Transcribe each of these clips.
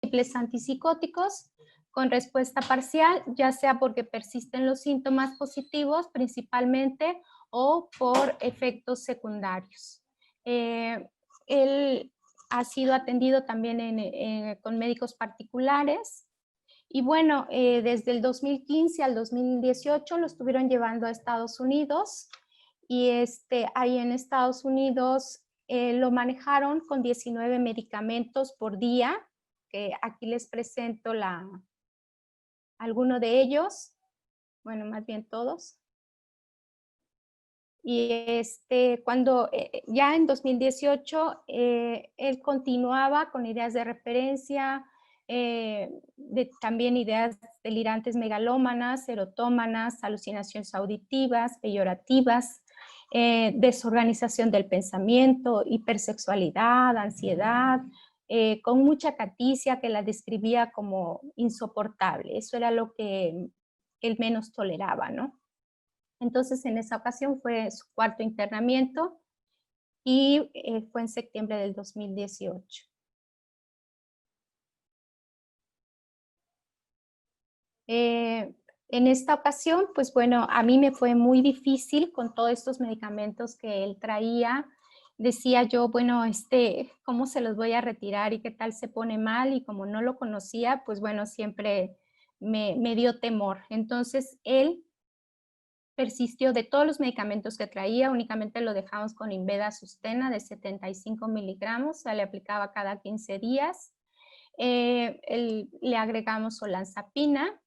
múltiples antipsicóticos con respuesta parcial, ya sea porque persisten los síntomas positivos principalmente o por efectos secundarios. Él ha sido atendido también con médicos particulares y bueno, desde el 2015 al 2018 lo estuvieron llevando a Estados Unidos y ahí en Estados Unidos lo manejaron con 19 medicamentos por día, que aquí les presento alguno de ellos, bueno, más bien todos. Y cuando ya en 2018 él continuaba con ideas de referencia, también ideas delirantes megalómanas, erotómanas, alucinaciones auditivas, peyorativas, desorganización del pensamiento, hipersexualidad, ansiedad, con mucha caticia que la describía como insoportable. Eso era lo que él menos toleraba, ¿no? Entonces, en esa ocasión fue su cuarto internamiento y fue en septiembre del 2018. En esta ocasión, pues bueno, a mí me fue muy difícil con todos estos medicamentos que él traía. Decía yo, bueno, ¿cómo se los voy a retirar y qué tal se pone mal? Y como no lo conocía, pues bueno, siempre me dio temor. Entonces, él persistió de todos los medicamentos que traía, únicamente lo dejamos con Inveda Sustena de 75 miligramos, o sea, le aplicaba cada 15 días. Le agregamos olanzapina,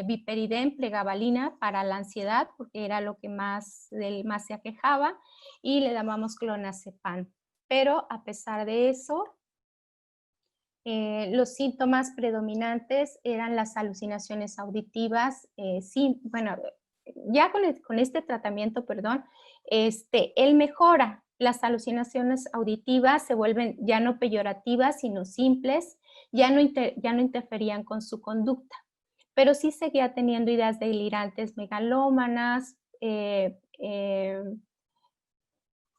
viperidem, pregabalina para la ansiedad, porque era lo que más se aquejaba, y le dábamos clonazepam. Pero a pesar de eso, los síntomas predominantes eran las alucinaciones auditivas, bueno, ya con este tratamiento, perdón, él mejora. Las alucinaciones auditivas se vuelven ya no peyorativas, sino simples, ya no interferían con su conducta, pero sí seguía teniendo ideas delirantes megalómanas,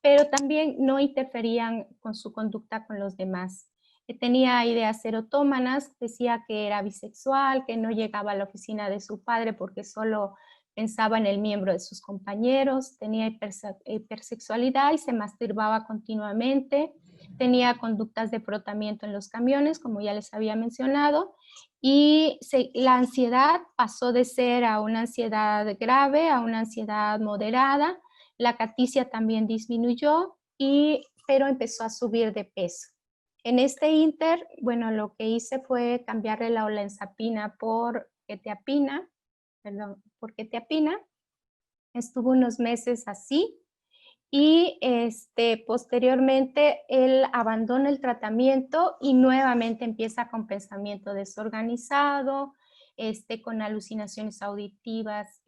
pero también no interferían con su conducta con los demás. Tenía ideas erotómanas, decía que era bisexual, que no llegaba a la oficina de su padre porque solo pensaba en el miembro de sus compañeros, tenía hipersexualidad y se masturbaba continuamente, tenía conductas de frotamiento en los camiones, como ya les había mencionado, y la ansiedad pasó de ser a una ansiedad grave a una ansiedad moderada. La caticia también disminuyó, pero empezó a subir de peso. En este inter, bueno, lo que hice fue cambiarle la olanzapina por quetiapina, estuvo unos meses así, y posteriormente él abandona el tratamiento y nuevamente empieza con pensamiento desorganizado, con alucinaciones auditivas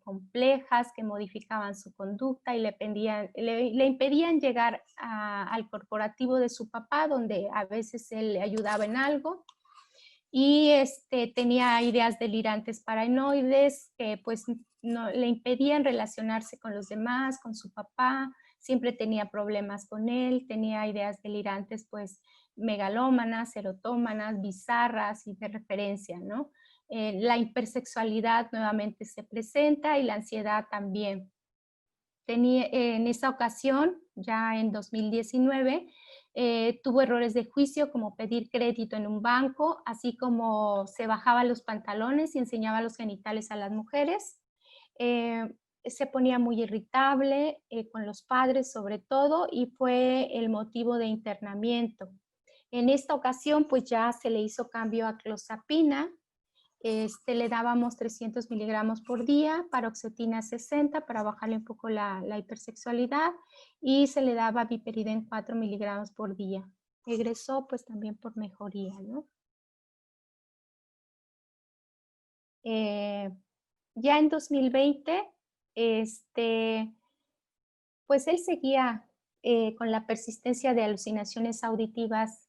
complejas que modificaban su conducta y le impedían llegar al corporativo de su papá, donde a veces él le ayudaba en algo. Y tenía ideas delirantes paranoides que pues no, le impedían relacionarse con los demás, con su papá, siempre tenía problemas con él, tenía ideas delirantes pues megalómanas, erotómanas, bizarras y de referencia, ¿no? La hipersexualidad nuevamente se presenta y la ansiedad también. En esa ocasión, ya en 2019, tuvo errores de juicio como pedir crédito en un banco, así como se bajaba los pantalones y enseñaba los genitales a las mujeres. Se ponía muy irritable con los padres sobre todo y fue el motivo de internamiento. En esta ocasión pues ya se le hizo cambio a clozapina, le dábamos 300 miligramos por día, paroxetina 60 para bajarle un poco la hipersexualidad y se le daba viperidem 4 miligramos por día. Egresó pues también por mejoría, ¿no? Ya en 2020, pues él seguía con la persistencia de alucinaciones auditivas,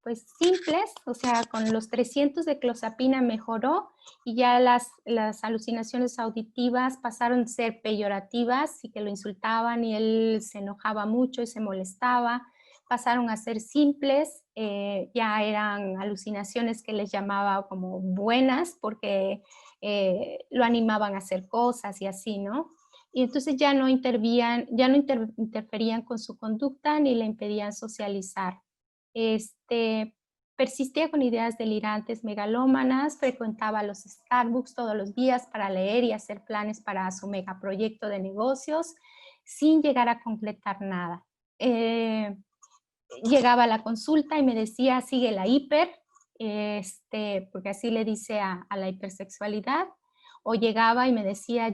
pues simples, o sea, con los 300 de clozapina mejoró y ya las alucinaciones auditivas pasaron a ser peyorativas y que lo insultaban y él se enojaba mucho y se molestaba, pasaron a ser simples, ya eran alucinaciones que les llamaba como buenas porque lo animaban a hacer cosas y así, ¿no? Y entonces ya no interferían con su conducta ni le impedían socializar. Persistía con ideas delirantes megalómanas, frecuentaba los Starbucks todos los días para leer y hacer planes para su megaproyecto de negocios, sin llegar a completar nada. Llegaba a la consulta y me decía, sigue la hiper, porque así le dice a la hipersexualidad, o llegaba y me decía,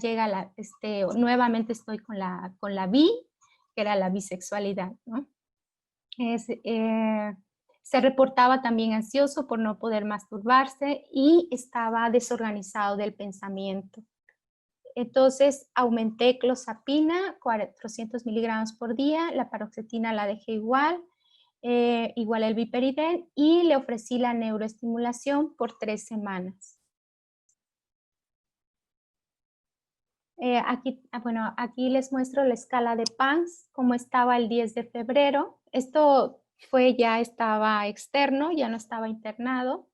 nuevamente estoy con la bi, que era la bisexualidad, ¿no? Se reportaba también ansioso por no poder masturbarse y estaba desorganizado del pensamiento. Entonces aumenté clozapina, 400 miligramos por día, la paroxetina la dejé igual, igual el viperiden, y le ofrecí la neuroestimulación por 3 semanas. Aquí les muestro la escala de PANSS, cómo estaba el 10 de febrero. Esto estaba externo, ya no estaba internado.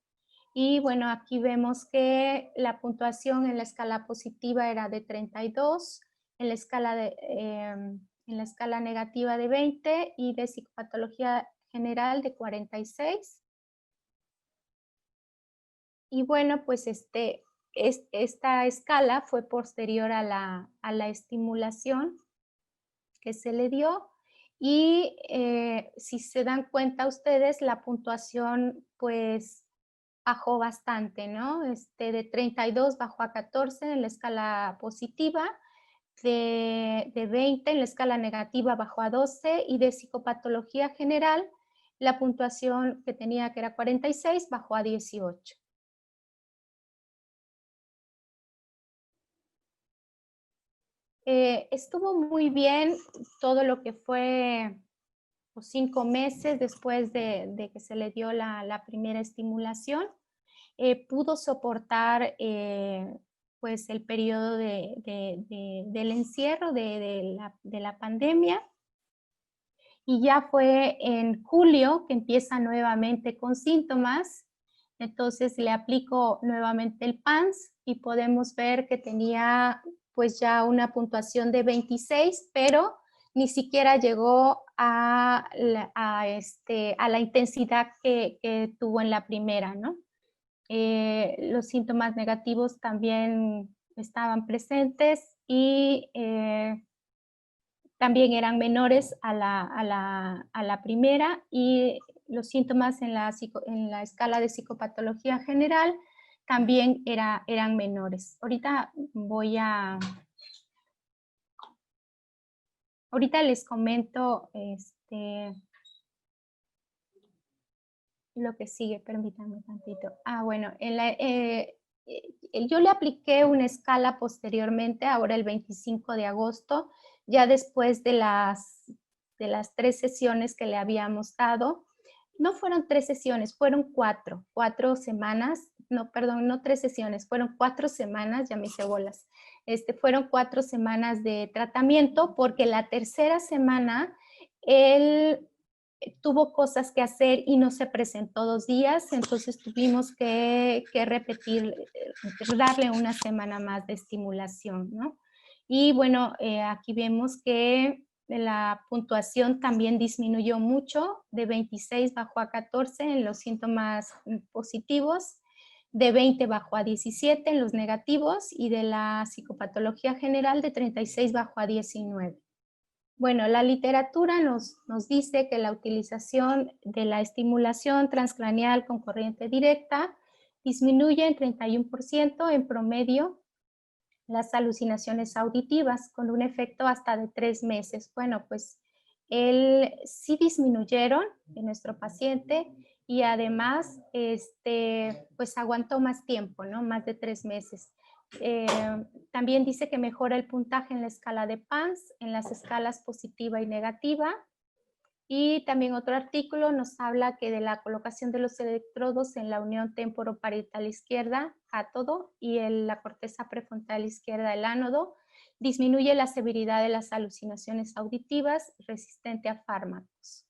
Y bueno, aquí vemos que la puntuación en la escala positiva era de 32, en la escala negativa de 20 y de psicopatología general de 46. Y bueno, pues esta escala fue posterior a la estimulación que se le dio. Y si se dan cuenta ustedes, la puntuación pues bajó bastante, ¿no? De 32 bajó a 14 en la escala positiva, de 20 en la escala negativa bajó a 12 y de psicopatología general la puntuación que tenía, que era 46, bajó a 18. Estuvo muy bien todo lo que fue los 5 meses después de que se le dio la primera estimulación. Pudo soportar pues el periodo del encierro de la pandemia, y ya fue en julio que empieza nuevamente con síntomas. Entonces le aplico nuevamente el PANSS y podemos ver que tenía pues ya una puntuación de 26, pero ni siquiera llegó a la intensidad que tuvo en la primera, ¿no? Los síntomas negativos también estaban presentes y también eran menores a la primera, y los síntomas en la escala de psicopatología general también eran menores. Ahorita les comento lo que sigue, permítanme tantito. Bueno, yo le apliqué una escala posteriormente, ahora el 25 de agosto, ya después de las 3 sesiones que le habíamos dado. No fueron 3 sesiones, fueron 4 semanas, no, perdón, no 3 sesiones, fueron 4 semanas, ya me hice bolas. Fueron 4 semanas de tratamiento, porque la tercera semana él tuvo cosas que hacer y no se presentó 2 días, entonces tuvimos que repetir, darle una semana más de estimulación, ¿no? Y bueno, aquí vemos que la puntuación también disminuyó mucho, de 26 bajó a 14 en los síntomas positivos, de 20 bajó a 17 en los negativos, y de la psicopatología general de 36 bajó a 19. Bueno, la literatura nos dice que la utilización de la estimulación transcraneal con corriente directa disminuye en 31% en promedio las alucinaciones auditivas, con un efecto hasta de 3 meses. Bueno, pues sí disminuyeron en nuestro paciente, y además pues aguantó más tiempo, ¿no? Más de 3 meses. También dice que mejora el puntaje en la escala de PANSS, en las escalas positiva y negativa. Y también otro artículo nos habla que de la colocación de los electrodos en la unión temporoparietal izquierda, cátodo, y en la corteza prefrontal izquierda, el ánodo, disminuye la severidad de las alucinaciones auditivas resistente a fármacos.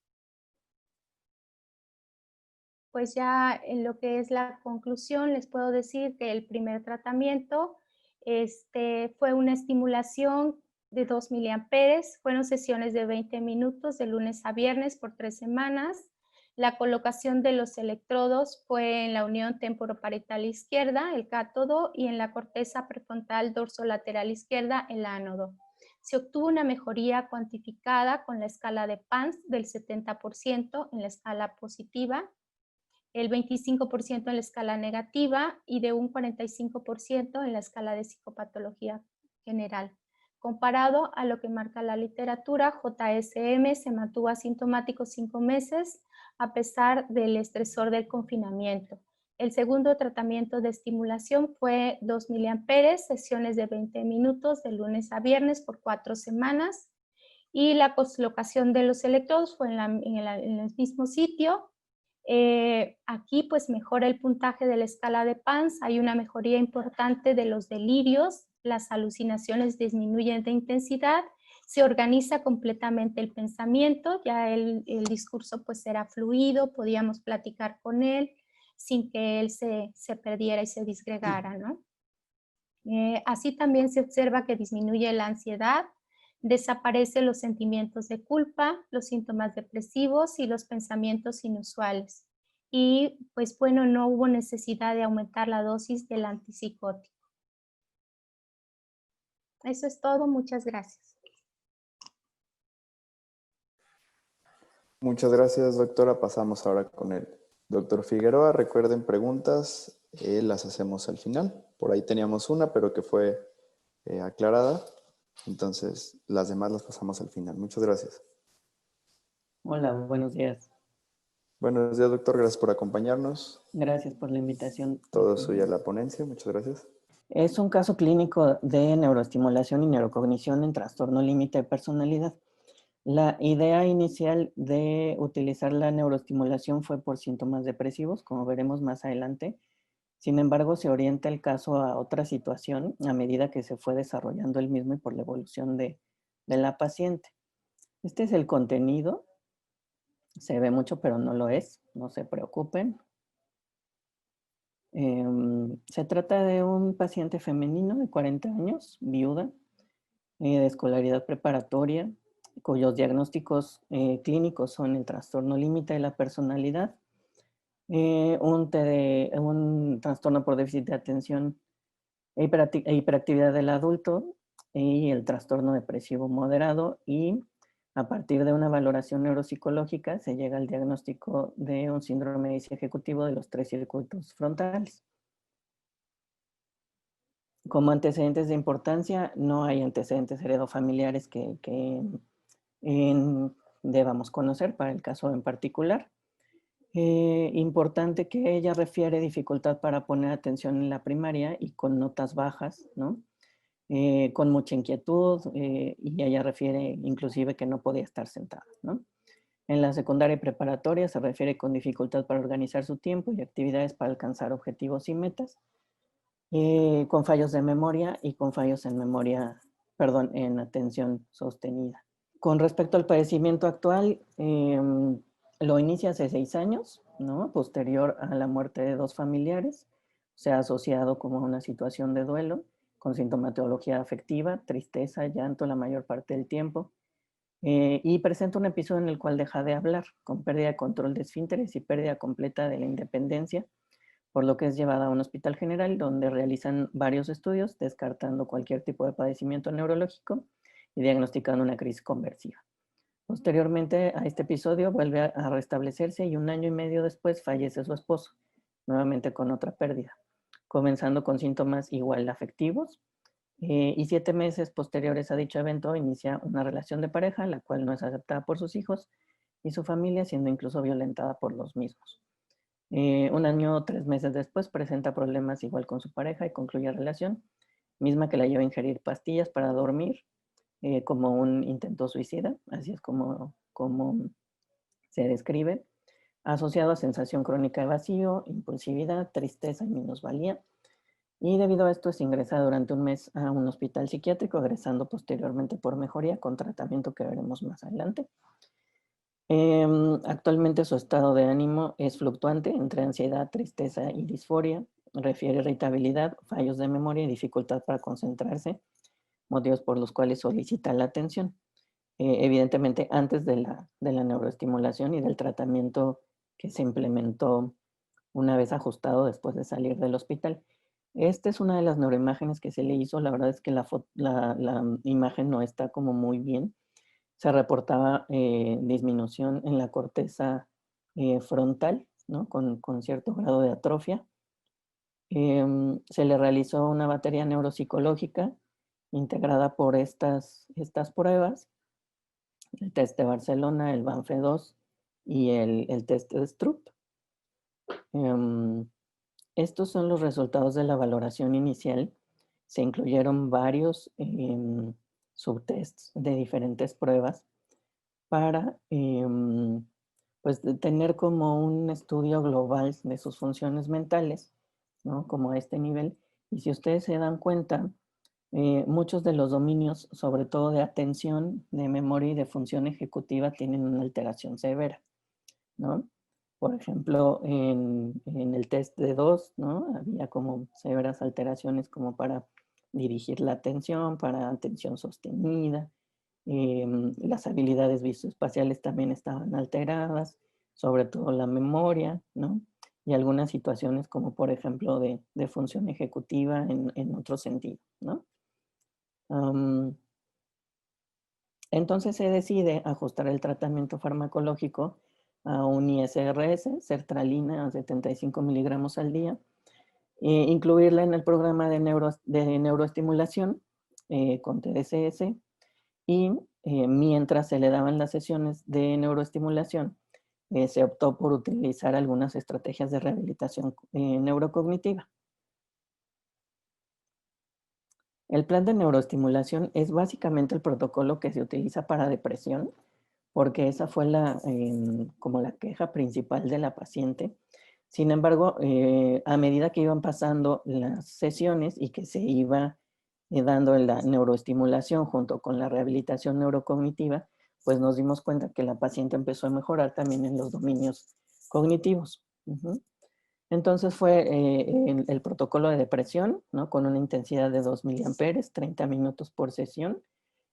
pues ya en lo que es la conclusión, les puedo decir que el primer tratamiento fue una estimulación de 2 miliamperes, fueron sesiones de 20 minutos de lunes a viernes por 3 semanas. La colocación de los electrodos fue en la unión temporoparietal izquierda, el cátodo, y en la corteza prefrontal dorsolateral izquierda, el ánodo. Se obtuvo una mejoría cuantificada con la escala de PANSS del 70% en la escala positiva, el 25% en la escala negativa y de un 45% en la escala de psicopatología general. Comparado a lo que marca la literatura, JSM se mantuvo asintomático 5 meses a pesar del estresor del confinamiento. El segundo tratamiento de estimulación fue 2 miliamperes, sesiones de 20 minutos de lunes a viernes por 4 semanas, y la colocación de los electrodos fue en el mismo sitio. Aquí pues mejora el puntaje de la escala de PANSS, hay una mejoría importante de los delirios, las alucinaciones disminuyen de intensidad, se organiza completamente el pensamiento, ya el discurso pues era fluido, podíamos platicar con él sin que él se perdiera y se disgregara, ¿no? Así también se observa que disminuye la ansiedad, desaparecen los sentimientos de culpa, los síntomas depresivos y los pensamientos inusuales. Y pues bueno, no hubo necesidad de aumentar la dosis del antipsicótico. Eso es todo, muchas gracias. Muchas gracias, doctora. Pasamos ahora con el doctor Figueroa. Recuerden, preguntas las hacemos al final. Por ahí teníamos una, pero que fue aclarada. Entonces, las demás las pasamos al final. Muchas gracias. Hola, buenos días. Buenos días, doctor. Gracias por acompañarnos. Gracias por la invitación. Todo suya la ponencia. Muchas gracias. Es un caso clínico de neuroestimulación y neurocognición en trastorno límite de personalidad. La idea inicial de utilizar la neuroestimulación fue por síntomas depresivos, como veremos más adelante. Sin embargo, se orienta el caso a otra situación a medida que se fue desarrollando el mismo y por la evolución de la paciente. Este es el contenido. Se ve mucho, pero no lo es. No se preocupen. Se trata de un paciente femenino de 40 años, viuda, de escolaridad preparatoria, cuyos diagnósticos clínicos son el trastorno límite de la personalidad, un trastorno por déficit de atención e hiperactividad del adulto y el trastorno depresivo moderado, y a partir de una valoración neuropsicológica se llega al diagnóstico de un síndrome de disociación ejecutivo de los 3 circuitos frontales. Como antecedentes de importancia, no hay antecedentes heredofamiliares que debamos conocer para el caso en particular. Importante que ella refiere dificultad para poner atención en la primaria y con notas bajas, ¿no? Con mucha inquietud, y ella refiere inclusive que no podía estar sentada, ¿no? En la secundaria y preparatoria se refiere con dificultad para organizar su tiempo y actividades para alcanzar objetivos y metas, con fallos de memoria y con fallos en memoria, perdón, en atención sostenida. Con respecto al padecimiento actual, lo inicia hace 6 años, ¿no? Posterior a la muerte de 2 familiares. Se ha asociado como a una situación de duelo, con sintomatología afectiva, tristeza, llanto la mayor parte del tiempo, y presenta un episodio en el cual deja de hablar, con pérdida de control de esfínteres y pérdida completa de la independencia, por lo que es llevada a un hospital general donde realizan varios estudios descartando cualquier tipo de padecimiento neurológico y diagnosticando una crisis conversiva. Posteriormente a este episodio vuelve a restablecerse y 1 año y medio después fallece su esposo, nuevamente con otra pérdida, comenzando con síntomas igual afectivos, y 7 meses posteriores a dicho evento inicia una relación de pareja, la cual no es aceptada por sus hijos y su familia, siendo incluso violentada por los mismos. 1 año, 3 meses después presenta problemas igual con su pareja y concluye relación, misma que la lleva a ingerir pastillas para dormir, como un intento suicida, así es como se describe, asociado a sensación crónica de vacío, impulsividad, tristeza y minusvalía. Y debido a esto es ingresada durante 1 mes a un hospital psiquiátrico, egresando posteriormente por mejoría con tratamiento que veremos más adelante. Actualmente su estado de ánimo es fluctuante entre ansiedad, tristeza y disforia. Refiere irritabilidad, fallos de memoria y dificultad para concentrarse, motivos por los cuales solicita la atención. Evidentemente, antes de la neuroestimulación y del tratamiento que se implementó una vez ajustado después de salir del hospital. Esta es una de las neuroimágenes que se le hizo. La verdad es que la imagen no está como muy bien. Se reportaba disminución en la corteza frontal, ¿no? Con cierto grado de atrofia. Se le realizó una batería neuropsicológica integrada por estas pruebas, el test de Barcelona, el Banfe-2 y el test de Stroop. Estos son los resultados de la valoración inicial. Se incluyeron varios subtests de diferentes pruebas para pues, tener como un estudio global de sus funciones mentales, ¿no? Como a este nivel. Y si ustedes se dan cuenta, muchos de los dominios, sobre todo de atención, de memoria y de función ejecutiva, tienen una alteración severa, ¿no? Por ejemplo, en el test de 2, ¿no? Había como severas alteraciones como para dirigir la atención, para atención sostenida. Las habilidades visoespaciales también estaban alteradas, sobre todo la memoria, ¿no? Y algunas situaciones como por ejemplo de función ejecutiva en otro sentido, ¿no? Entonces se decide ajustar el tratamiento farmacológico a un ISRS, sertralina a 75 miligramos al día, incluirla en el programa de neuroestimulación con TDCS y mientras se le daban las sesiones de neuroestimulación, se optó por utilizar algunas estrategias de rehabilitación neurocognitiva. El plan de neuroestimulación es básicamente el protocolo que se utiliza para depresión, porque esa fue como la queja principal de la paciente. Sin embargo, a medida que iban pasando las sesiones y que se iba dando la neuroestimulación junto con la rehabilitación neurocognitiva, pues nos dimos cuenta que la paciente empezó a mejorar también en los dominios cognitivos. Entonces fue el protocolo de depresión, ¿no? Con una intensidad de 2 miliamperes, 30 minutos por sesión,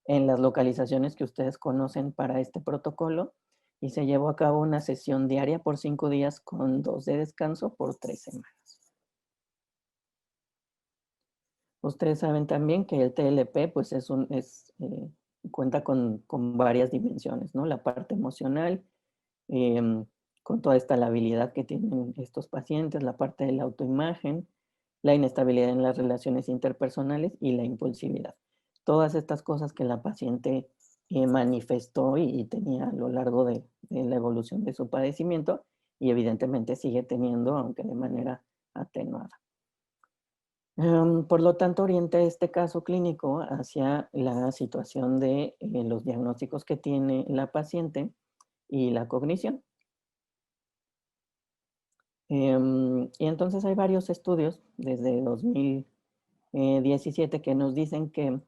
en las localizaciones que ustedes conocen para este protocolo, y se llevó a cabo una sesión diaria por 5 días con 2 de descanso por 3 semanas. Ustedes saben también que el TLP pues cuenta con varias dimensiones, ¿no? La parte emocional, con toda esta labilidad que tienen estos pacientes, la parte de la autoimagen, la inestabilidad en las relaciones interpersonales y la impulsividad. Todas estas cosas que la paciente manifestó y tenía a lo largo de la evolución de su padecimiento, y evidentemente sigue teniendo, aunque de manera atenuada. Por lo tanto, orienta este caso clínico hacia la situación de los diagnósticos que tiene la paciente y la cognición. Y entonces hay varios estudios desde 2017 que nos dicen que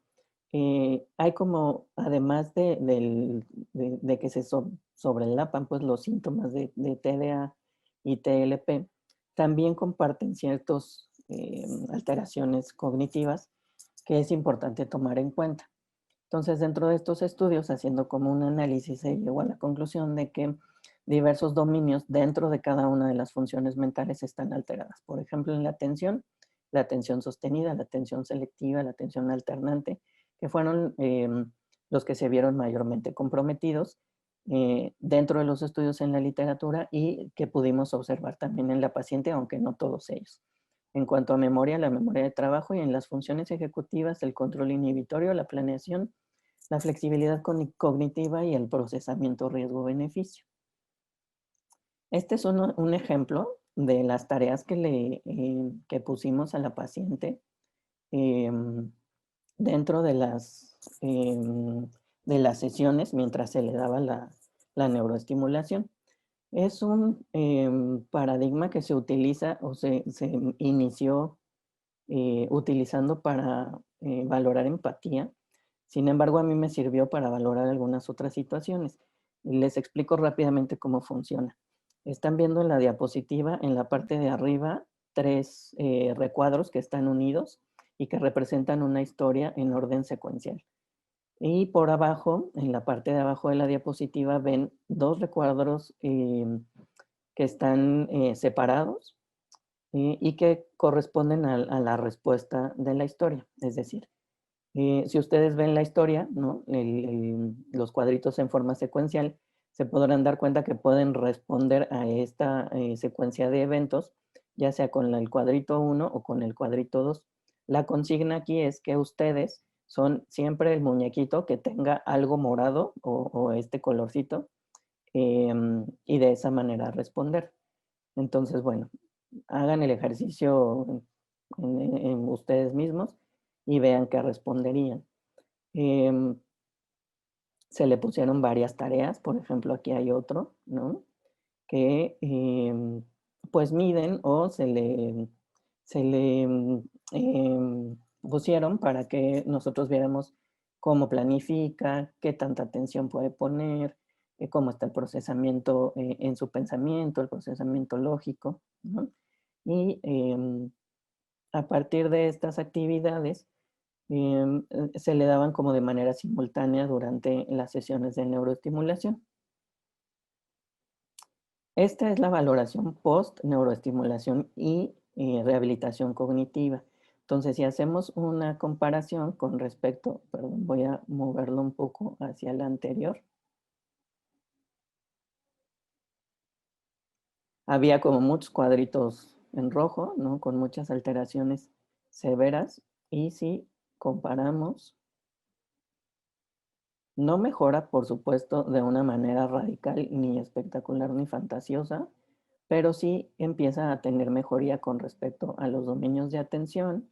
hay como, además de que se sobrelapan pues, los síntomas de TDA y TLP, también comparten ciertas alteraciones cognitivas que es importante tomar en cuenta. Entonces, dentro de estos estudios, haciendo como un análisis, se llegó a la conclusión de que diversos dominios dentro de cada una de las funciones mentales están alteradas. Por ejemplo, en la atención sostenida, la atención selectiva, la atención alternante, que fueron los que se vieron mayormente comprometidos dentro de los estudios en la literatura y que pudimos observar también en la paciente, aunque no todos ellos. En cuanto a memoria, la memoria de trabajo y en las funciones ejecutivas, el control inhibitorio, la planeación, la flexibilidad cognitiva y el procesamiento riesgo-beneficio. Este es un ejemplo de las tareas que pusimos a la paciente dentro de las sesiones mientras se le daba la neuroestimulación. Es un paradigma que se utiliza o se inició utilizando para valorar empatía. Sin embargo, a mí me sirvió para valorar algunas otras situaciones. Les explico rápidamente cómo funciona. Están viendo en la diapositiva, en la parte de arriba, 3 recuadros que están unidos y que representan una historia en orden secuencial. Y por abajo, en la parte de abajo de la diapositiva, ven 2 recuadros que están separados y que corresponden a la respuesta de la historia. Es decir, si ustedes ven la historia, ¿no? Los cuadritos en forma secuencial, se podrán dar cuenta que pueden responder a esta secuencia de eventos, ya sea con el cuadrito 1 o con el cuadrito 2. La consigna aquí es que ustedes son siempre el muñequito que tenga algo morado o este colorcito y de esa manera responder. Entonces, bueno, hagan el ejercicio en ustedes mismos y vean qué responderían. Se le pusieron varias tareas, por ejemplo, aquí hay otro, ¿no? Que pues miden o se le pusieron para que nosotros viéramos cómo planifica, qué tanta atención puede poner, cómo está el procesamiento en su pensamiento, el procesamiento lógico, ¿no? Y a partir de estas actividades se le daban como de manera simultánea durante las sesiones de neuroestimulación. Esta es la valoración post-neuroestimulación y rehabilitación cognitiva. Entonces, si hacemos una comparación con respecto, perdón, voy a moverlo un poco hacia la anterior. Había como muchos cuadritos en rojo, ¿no? Con muchas alteraciones severas. Y si comparamos, no mejora, por supuesto, de una manera radical, ni espectacular, ni fantasiosa, pero sí empieza a tener mejoría con respecto a los dominios de atención,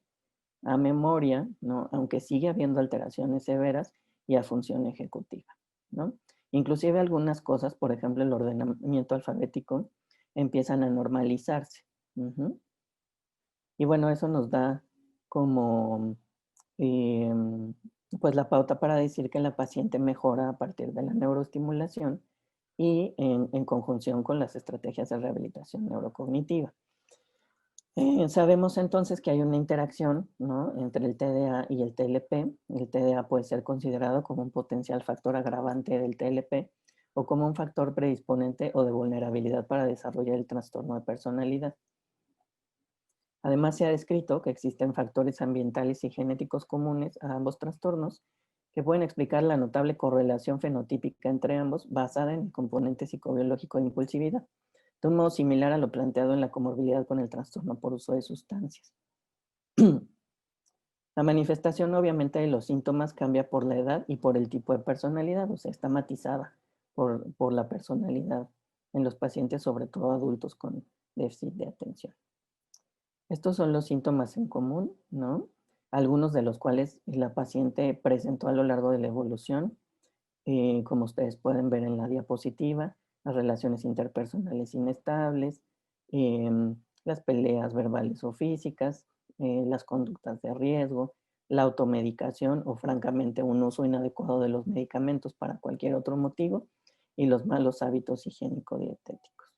a memoria, ¿no? Aunque sigue habiendo alteraciones severas, y a función ejecutiva, ¿no? Inclusive algunas cosas, por ejemplo, el ordenamiento alfabético, empiezan a normalizarse. Y bueno, eso nos da como pues la pauta para decir que la paciente mejora a partir de la neuroestimulación y en conjunción con las estrategias de rehabilitación neurocognitiva. Sabemos entonces que hay una interacción, ¿no? Entre el TDA y el TLP. El TDA puede ser considerado como un potencial factor agravante del TLP o como un factor predisponente o de vulnerabilidad para desarrollar el trastorno de personalidad. Además, se ha descrito que existen factores ambientales y genéticos comunes a ambos trastornos que pueden explicar la notable correlación fenotípica entre ambos basada en el componente psicobiológico de impulsividad, de un modo similar a lo planteado en la comorbilidad con el trastorno por uso de sustancias. La manifestación obviamente de los síntomas cambia por la edad y por el tipo de personalidad, o sea, está matizada por la personalidad en los pacientes, sobre todo adultos con déficit de atención. Estos son los síntomas en común, ¿no? Algunos de los cuales la paciente presentó a lo largo de la evolución, como ustedes pueden ver en la diapositiva, las relaciones interpersonales inestables, las peleas verbales o físicas, las conductas de riesgo, la automedicación o francamente un uso inadecuado de los medicamentos para cualquier otro motivo y los malos hábitos higiénico-dietéticos.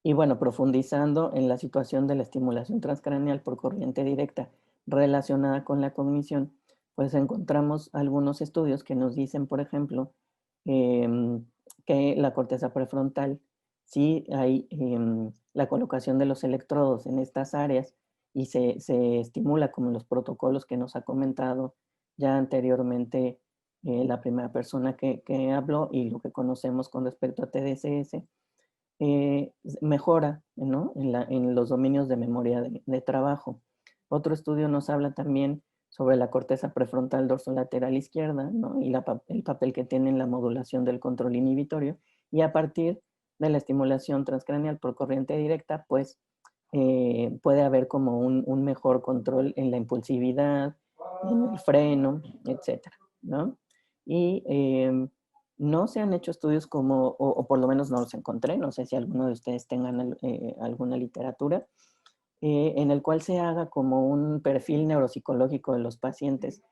Y bueno, profundizando en la situación de la estimulación transcraneal por corriente directa relacionada con la cognición, pues encontramos algunos estudios que nos dicen, por ejemplo, que la corteza prefrontal, si hay la colocación de los electrodos en estas áreas y se estimula como los protocolos que nos ha comentado ya anteriormente la primera persona que habló y lo que conocemos con respecto a TDCS, mejora, ¿no? en los dominios de memoria de trabajo. Otro estudio nos habla también sobre la corteza prefrontal dorsolateral izquierda, ¿no? Y el papel que tiene en la modulación del control inhibitorio, y a partir de la estimulación transcraneal por corriente directa, pues puede haber como un mejor control en la impulsividad, en el freno, etcétera, ¿no? Y no se han hecho estudios como, o por lo menos no los encontré, no sé si alguno de ustedes tengan alguna literatura, en el cual se haga como un perfil neuropsicológico de los pacientes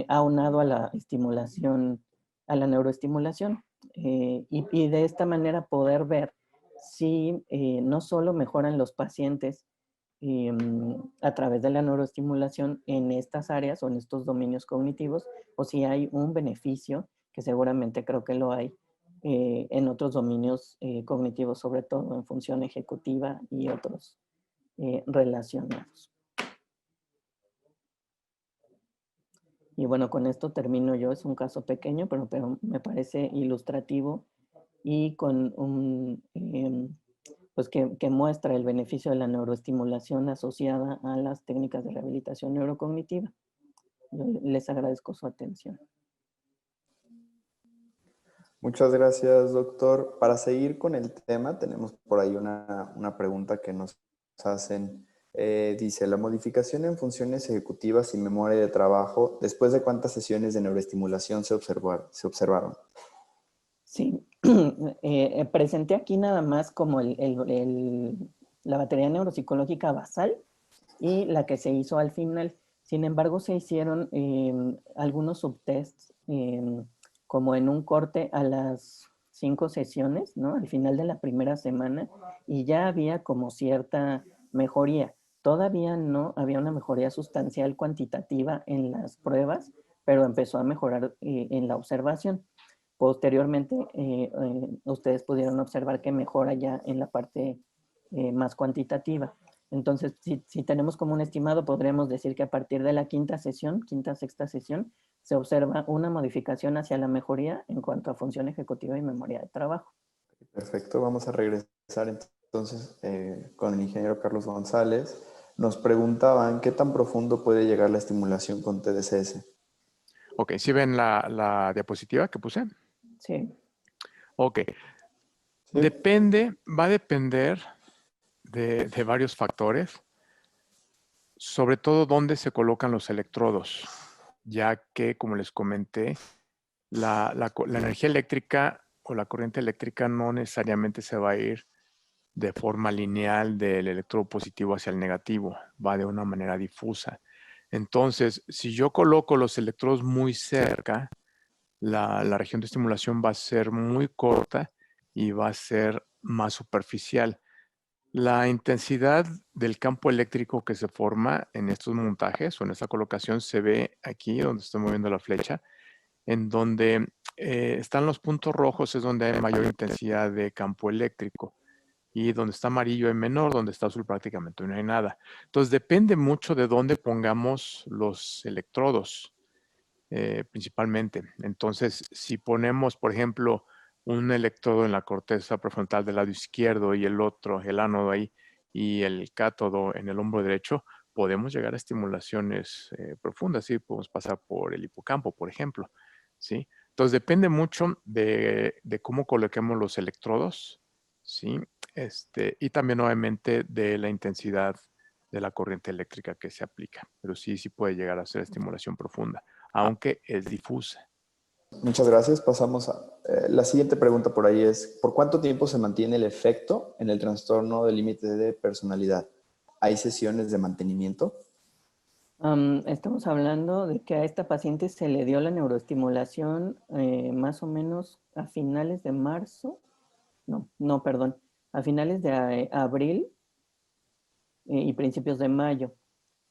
aunado a la estimulación, a la neuroestimulación. Y de esta manera poder ver si no solo mejoran los pacientes a través de la neuroestimulación en estas áreas o en estos dominios cognitivos, o si hay un beneficio, que seguramente creo que lo hay, en otros dominios cognitivos, sobre todo en función ejecutiva y otros relacionados. Y bueno, con esto termino yo. Es un caso pequeño, pero me parece ilustrativo y con un, pues que muestra el beneficio de la neuroestimulación asociada a las técnicas de rehabilitación neurocognitiva. Yo les agradezco su atención. Muchas gracias, doctor. Para seguir con el tema, tenemos por ahí una pregunta que nos hacen. Dice, la modificación en funciones ejecutivas y memoria de trabajo, ¿después de cuántas sesiones de neuroestimulación se observaron? Sí, presenté aquí nada más como la batería neuropsicológica basal y la que se hizo al final. Sin embargo, se hicieron algunos subtests como en un corte a las 5 sesiones, ¿no? Al final de la primera semana, y ya había como cierta mejoría. Todavía no había una mejoría sustancial cuantitativa en las pruebas, pero empezó a mejorar en la observación. Posteriormente, ustedes pudieron observar que mejora ya en la parte más cuantitativa. Entonces, si tenemos como un estimado, podríamos decir que a partir de la quinta, sexta sesión, se observa una modificación hacia la mejoría en cuanto a función ejecutiva y memoria de trabajo. Perfecto, vamos a regresar entonces con el ingeniero Carlos González. Nos preguntaban qué tan profundo puede llegar la estimulación con TDCS. Ok, ¿sí ven la diapositiva que puse? Sí. Ok. ¿Sí? Va a depender de varios factores, sobre todo dónde se colocan los electrodos, ya que, como les comenté, la energía eléctrica o la corriente eléctrica no necesariamente se va a ir de forma lineal del electrodo positivo hacia el negativo, va de una manera difusa. Entonces, si yo coloco los electrodos muy cerca, la región de estimulación va a ser muy corta y va a ser más superficial. La intensidad del campo eléctrico que se forma en estos montajes o en esta colocación se ve aquí donde estoy moviendo la flecha, en donde están los puntos rojos es donde hay mayor intensidad de campo eléctrico y donde está amarillo hay menor, donde está azul prácticamente no hay nada. Entonces depende mucho de dónde pongamos los electrodos. Principalmente. Entonces, si ponemos, por ejemplo, un electrodo en la corteza prefrontal del lado izquierdo y el otro, el ánodo ahí, y el cátodo en el hombro derecho, podemos llegar a estimulaciones profundas, ¿sí? Podemos pasar por el hipocampo, por ejemplo, ¿sí? Entonces, depende mucho de cómo coloquemos los electrodos, ¿sí? Y también, obviamente, de la intensidad de la corriente eléctrica que se aplica. Pero sí puede llegar a ser estimulación profunda, aunque es difusa. Muchas gracias. Pasamos a la siguiente pregunta por ahí es, ¿por cuánto tiempo se mantiene el efecto en el trastorno del límite de personalidad? ¿Hay sesiones de mantenimiento? Estamos hablando de que a esta paciente se le dio la neuroestimulación más o menos a finales de marzo, no, perdón, a finales de abril y principios de mayo.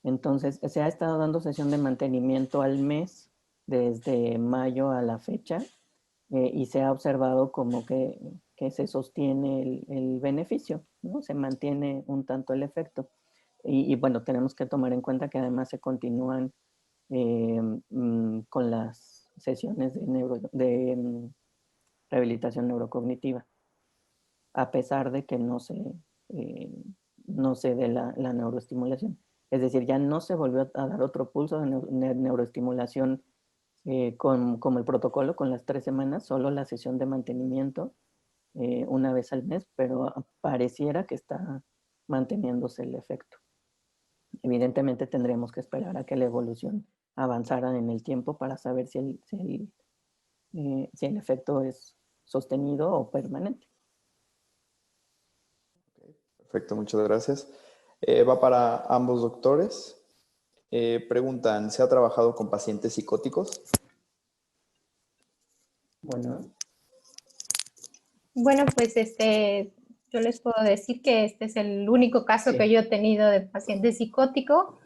Entonces, se ha estado dando sesión de mantenimiento al mes desde mayo a la fecha y se ha observado como que se sostiene el beneficio, ¿no? Se mantiene un tanto el efecto. Y bueno, tenemos que tomar en cuenta que además se continúan con las sesiones de rehabilitación neurocognitiva, a pesar de que eh, no se dé la neuroestimulación. Es decir, ya no se volvió a dar otro pulso de neuroestimulación como el protocolo con las 3 semanas, solo la sesión de mantenimiento una vez al mes, pero pareciera que está manteniéndose el efecto. Evidentemente tendremos que esperar a que la evolución avanzara en el tiempo para saber si el efecto es sostenido o permanente. Perfecto, muchas gracias. Va para ambos doctores. Preguntan, ¿se ha trabajado con pacientes psicóticos? Bueno, Bueno, pues yo les puedo decir que este es el único caso Sí. que yo he tenido de paciente psicótico,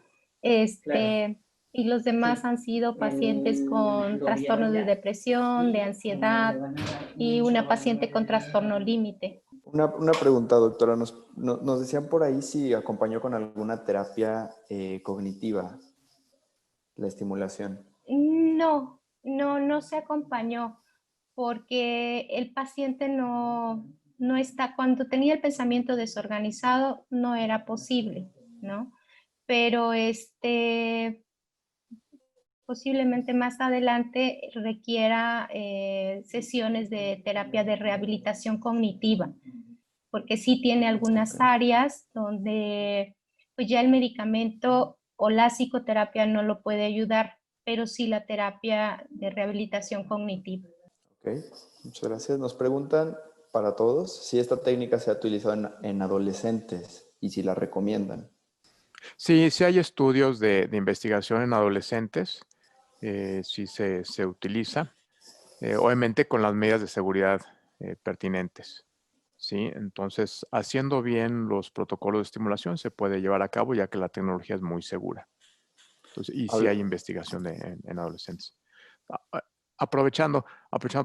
Claro. y los demás Sí. han sido pacientes El con trastornos de gobierno ya. depresión, de Y ansiedad le van a dar y un una chavalo paciente con trastorno límite. Una pregunta, doctora. Nos decían por ahí si acompañó con alguna terapia cognitiva la estimulación. No, no se acompañó porque el paciente no está, cuando tenía el pensamiento desorganizado, no era posible, ¿no? Pero posiblemente más adelante requiera sesiones de terapia de rehabilitación cognitiva, porque sí tiene algunas Ok. áreas donde pues ya el medicamento o la psicoterapia no lo puede ayudar, pero sí la terapia de rehabilitación cognitiva. Ok, muchas gracias. Nos preguntan para todos si esta técnica se ha utilizado en adolescentes y si la recomiendan. Sí, sí hay estudios de investigación en adolescentes, sí se utiliza, obviamente con las medidas de seguridad pertinentes. ¿Sí? Entonces, haciendo bien los protocolos de estimulación se puede llevar a cabo ya que la tecnología es muy segura. Entonces, y sí Habla- hay investigación en adolescentes. Aprovechando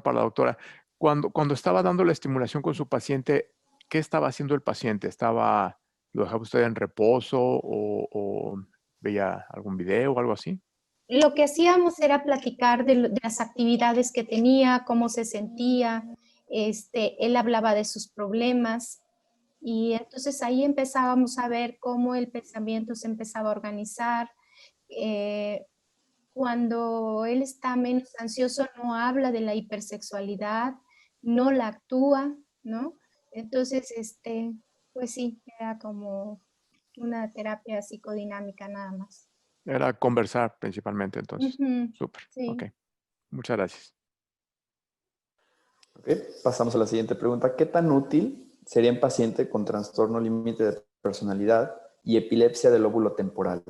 para la doctora, cuando estaba dando la estimulación con su paciente, ¿qué estaba haciendo el paciente? ¿Lo dejaba usted en reposo o veía algún video o algo así? Lo que hacíamos era platicar de las actividades que tenía, cómo se sentía, él hablaba de sus problemas y entonces ahí empezábamos a ver cómo el pensamiento se empezaba a organizar. Eh, Cuando él está menos ansioso no habla de la hipersexualidad, no la actúa, ¿no? Entonces, pues sí, era como una terapia psicodinámica nada más. Era conversar principalmente, entonces. Ujú, Súper, ok. sí. Muchas gracias. Ok, pasamos a la siguiente pregunta. ¿Qué tan útil sería en paciente con trastorno límite de personalidad y epilepsia del lóbulo temporal?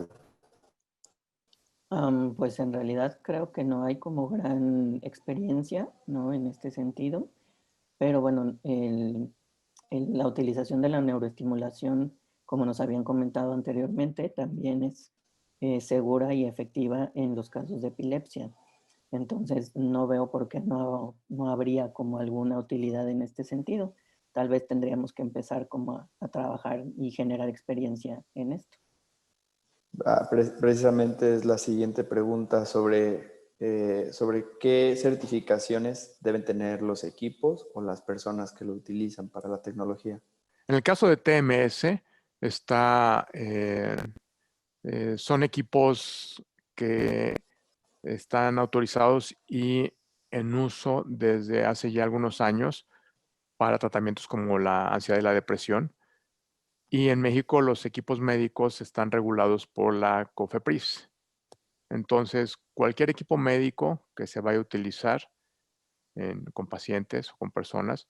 Pues en realidad creo que no hay como gran experiencia, ¿no? En este sentido, pero bueno, la utilización de la neuroestimulación, como nos habían comentado anteriormente, también es segura y efectiva en los casos de epilepsia. Entonces, no veo por qué no habría como alguna utilidad en este sentido. Tal vez tendríamos que empezar como a trabajar y generar experiencia en esto. Precisamente es la siguiente pregunta sobre qué certificaciones deben tener los equipos o las personas que lo utilizan para la tecnología. En el caso de TMS, son equipos que están autorizados y en uso desde hace ya algunos años para tratamientos como la ansiedad y la depresión. Y en México los equipos médicos están regulados por la COFEPRIS. Entonces, cualquier equipo médico que se vaya a utilizar con pacientes o con personas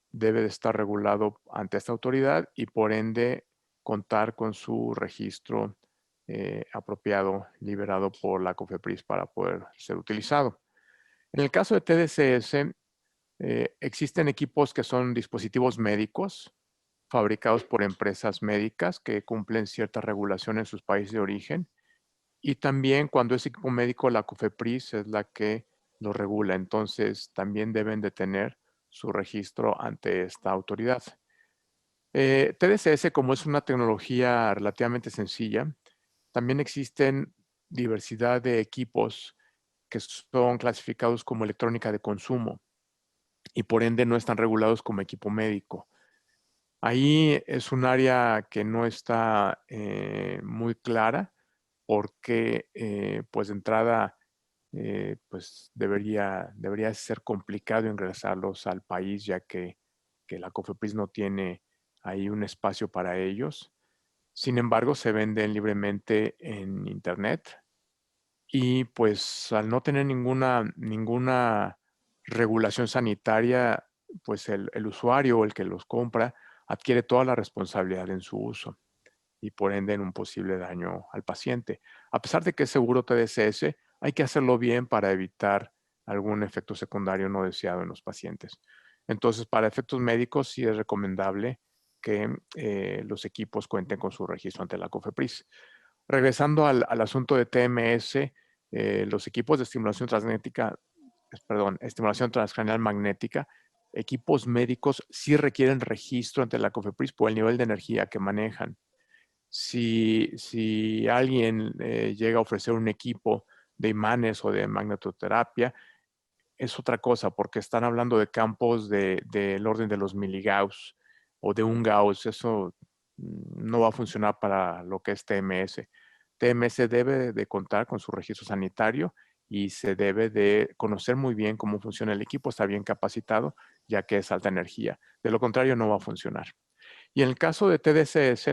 debe de estar regulado ante esta autoridad y por ende contar con su registro apropiado, liberado por la COFEPRIS para poder ser utilizado. En el caso de TDCS, existen equipos que son dispositivos médicos fabricados por empresas médicas que cumplen cierta regulación en sus países de origen. Y también cuando es equipo médico, la COFEPRIS es la que lo regula. Entonces, también deben de tener su registro ante esta autoridad. TDCS, como es una tecnología relativamente sencilla, también existen diversidad de equipos que son clasificados como electrónica de consumo y por ende no están regulados como equipo médico. Ahí es un área que no está muy clara porque, pues de entrada, pues debería ser complicado ingresarlos al país ya que la COFEPRIS no tiene ahí un espacio para ellos. Sin embargo, se venden libremente en Internet y pues al no tener ninguna regulación sanitaria, pues el usuario o el que los compra adquiere toda la responsabilidad en su uso. y por ende en un posible daño al paciente. A pesar de que es seguro TDCS, hay que hacerlo bien para evitar algún efecto secundario no deseado en los pacientes. Entonces, para efectos médicos sí es recomendable que los equipos cuenten con su registro ante la COFEPRIS. Regresando al asunto de TMS, los equipos de estimulación transmagnética, estimulación transcranial magnética, equipos médicos sí requieren registro ante la COFEPRIS por el nivel de energía que manejan. Si alguien llega a ofrecer un equipo de imanes o de magnetoterapia, es otra cosa, porque están hablando de campos del orden de los miligauss o de un gauss. Eso no va a funcionar para lo que es TMS. TMS debe de contar con su registro sanitario y se debe de conocer muy bien cómo funciona el equipo, está bien capacitado, ya que es alta energía. De lo contrario, no va a funcionar. Y en el caso de TDCS,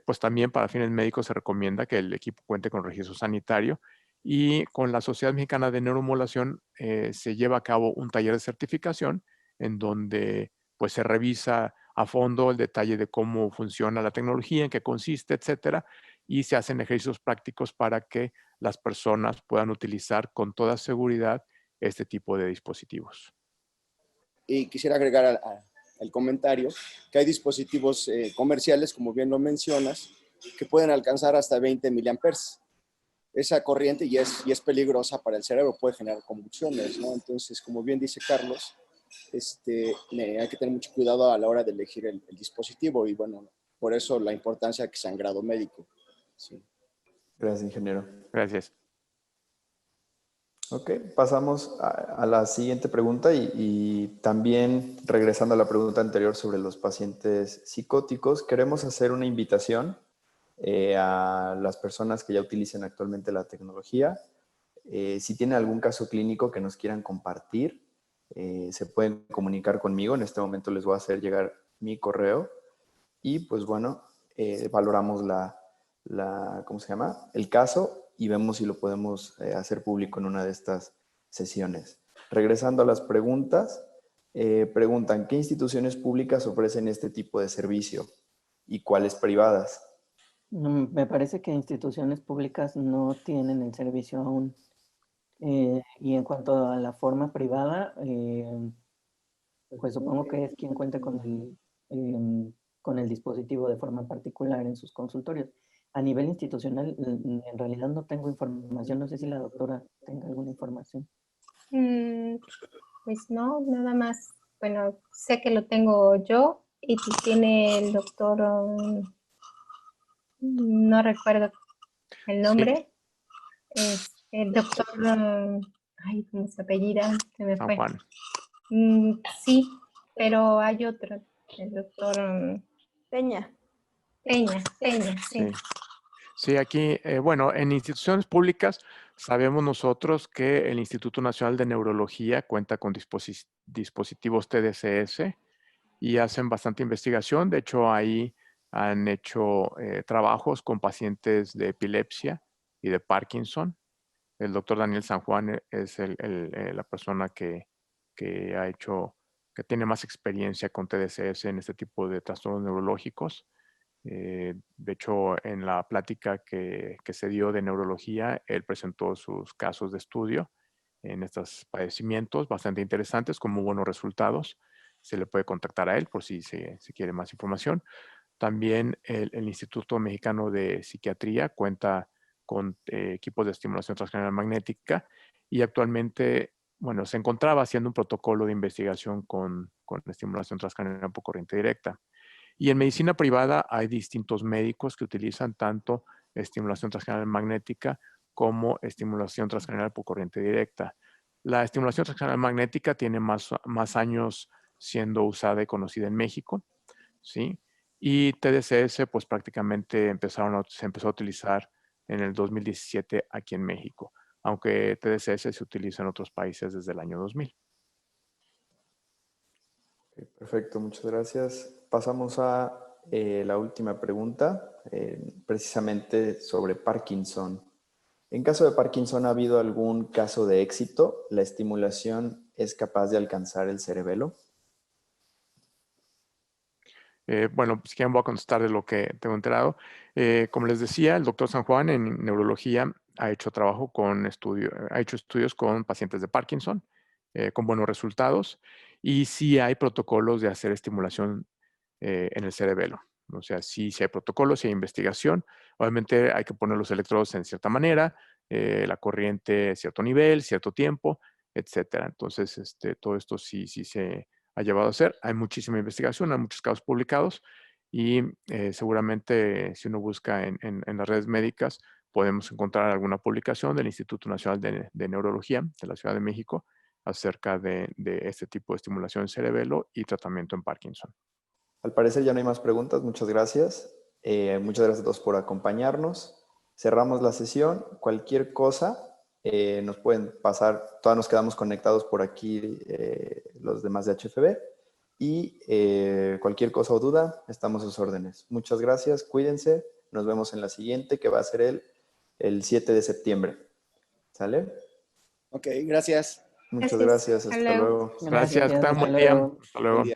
pues también para fines médicos se recomienda que el equipo cuente con registro sanitario y con la Sociedad Mexicana de Neuromodulación se lleva a cabo un taller de certificación en donde pues se revisa a fondo el detalle de cómo funciona la tecnología, en qué consiste, etcétera, y se hacen ejercicios prácticos para que las personas puedan utilizar con toda seguridad este tipo de dispositivos. Y quisiera agregar al comentario que hay dispositivos comerciales, como bien lo mencionas, que pueden alcanzar hasta 20 miliamperes. Esa corriente y es peligrosa para el cerebro, puede generar convulsiones, ¿no? Entonces, como bien dice Carlos, hay que tener mucho cuidado a la hora de elegir el dispositivo y bueno, por eso la importancia de que sea en grado médico. Sí. Gracias, ingeniero. Gracias. Ok, pasamos a la siguiente pregunta y también regresando a la pregunta anterior sobre los pacientes psicóticos, queremos hacer una invitación a las personas que ya utilicen actualmente la tecnología. Si tienen algún caso clínico que nos quieran compartir, se pueden comunicar conmigo. En este momento les voy a hacer llegar mi correo y pues bueno, valoramos ¿cómo se llama? El caso y vemos si lo podemos hacer público en una de estas sesiones. Regresando a las preguntas, preguntan, ¿qué instituciones públicas ofrecen este tipo de servicio y cuáles privadas? Me parece que instituciones públicas no tienen el servicio aún. Y en cuanto a la forma privada, pues supongo que es quien cuente con el dispositivo de forma particular en sus consultorios. A nivel institucional, en realidad no tengo información. No sé si la doctora tenga alguna información. Pues no, nada más. Bueno, sé que lo tengo yo y tiene el doctor, no recuerdo el nombre, es el doctor, ay, ¿cómo se apellida? Se me San fue. Juan. Sí, pero hay otro, el doctor Peña. Peña, sí. Sí, aquí, bueno, en instituciones públicas sabemos nosotros que el Instituto Nacional de Neurología cuenta con dispositivos TDCS y hacen bastante investigación. De hecho, ahí han hecho trabajos con pacientes de epilepsia y de Parkinson. El doctor Daniel San Juan es la persona que ha hecho, que tiene más experiencia con TDCS en este tipo de trastornos neurológicos. De hecho, en la plática que se dio de neurología, él presentó sus casos de estudio en estos padecimientos bastante interesantes con muy buenos resultados. Se le puede contactar a él por si quiere más información. También el Instituto Mexicano de Psiquiatría cuenta con equipos de estimulación transcranial magnética y actualmente, bueno, se encontraba haciendo un protocolo de investigación con estimulación transcranial por corriente directa. Y en medicina privada hay distintos médicos que utilizan tanto estimulación transcranial magnética como estimulación transcranial por corriente directa. La estimulación transcranial magnética tiene más años siendo usada y conocida en México, ¿sí? Y TDCS, pues prácticamente se empezó a utilizar en el 2017 aquí en México, aunque TDCS se utiliza en otros países desde el año 2000. Perfecto, muchas gracias. Pasamos a la última pregunta, precisamente sobre Parkinson. En caso de Parkinson, ¿ha habido algún caso de éxito? ¿La estimulación es capaz de alcanzar el cerebelo? Bueno, si quieren voy a contestar de lo que tengo enterado. Como les decía, el doctor San Juan en neurología ha hecho trabajo ha hecho estudios con pacientes de Parkinson con buenos resultados, y sí hay protocolos de hacer estimulación en el cerebelo. O sea, sí hay protocolos, sí hay investigación. Obviamente hay que poner los electrodos en cierta manera, la corriente a cierto nivel, cierto tiempo, etcétera. Entonces, todo esto sí se ha llevado a hacer. Hay muchísima investigación, hay muchos casos publicados, y seguramente si uno busca en las redes médicas podemos encontrar alguna publicación del Instituto Nacional de Neurología de la Ciudad de México acerca de este tipo de estimulación del cerebelo y tratamiento en Parkinson. Al parecer ya no hay más preguntas. Muchas gracias. Muchas gracias a todos por acompañarnos. Cerramos la sesión. Cualquier cosa nos pueden pasar. Todas nos quedamos conectados por aquí, los demás de HFB. Y cualquier cosa o duda, estamos a sus órdenes. Muchas gracias. Cuídense. Nos vemos en la siguiente, que va a ser el 7 de septiembre. ¿Sale? Ok, gracias. Muchas gracias. Hasta luego. Gracias, que tengan hasta buen día. luego. Hasta luego. Buen día.